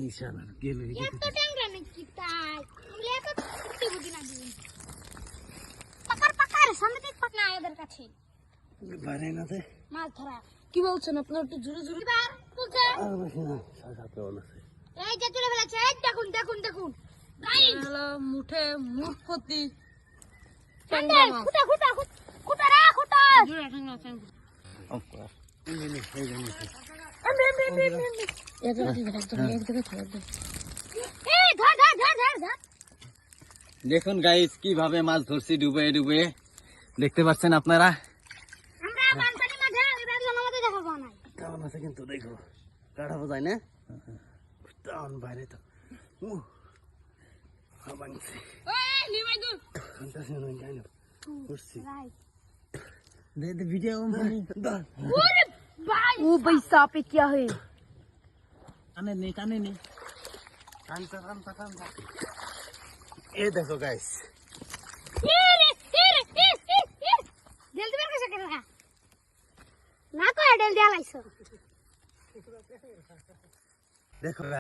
নিশানা গেলে এত ট্যাংরা নাকি তাই আমরা এত করতে বুঝি না দিন পাকার পাকার সামনে থেকে পাক না এদের কাছে বাইরে না তে মাছ ধরা কি বলছেন আপনারা একটু জোরে জোরে বার বলছে আর বেশি না 7-8 জন আছে এই যে তুলে ফেলেছে এই দেখুন দেখুন দেখুন গাইস হলো মুঠে মুঠ প্রতি ঠান্ডা খুঁটা খুঁটা খুঁটা রে খুঁটা জোড়া ঠান্ডা ঠান্ডা এই জানি এই ধর ধর ধর ধর ধর দেখুন গাইস কিভাবে মাছ ধরছি ডুবে ডুবে দেখতে পাচ্ছেন আপনারা আমরা বানপানি মাঝে এবার জনমতে দেখাবো না টাউন আছে কিন্তু দেখো কাটাবো যায় না টাউন বাইরে তো বাংছি এই নিমাই দু সন্তান নয় জানো করছি রাইট দে ভিডিও দা ওরে ভাই ও ভাই सांप है क्या है কানে নে টান এই দেখো গাইস জলদি বের করে কেন না কো ডেল দিয়া লাইছো দেখো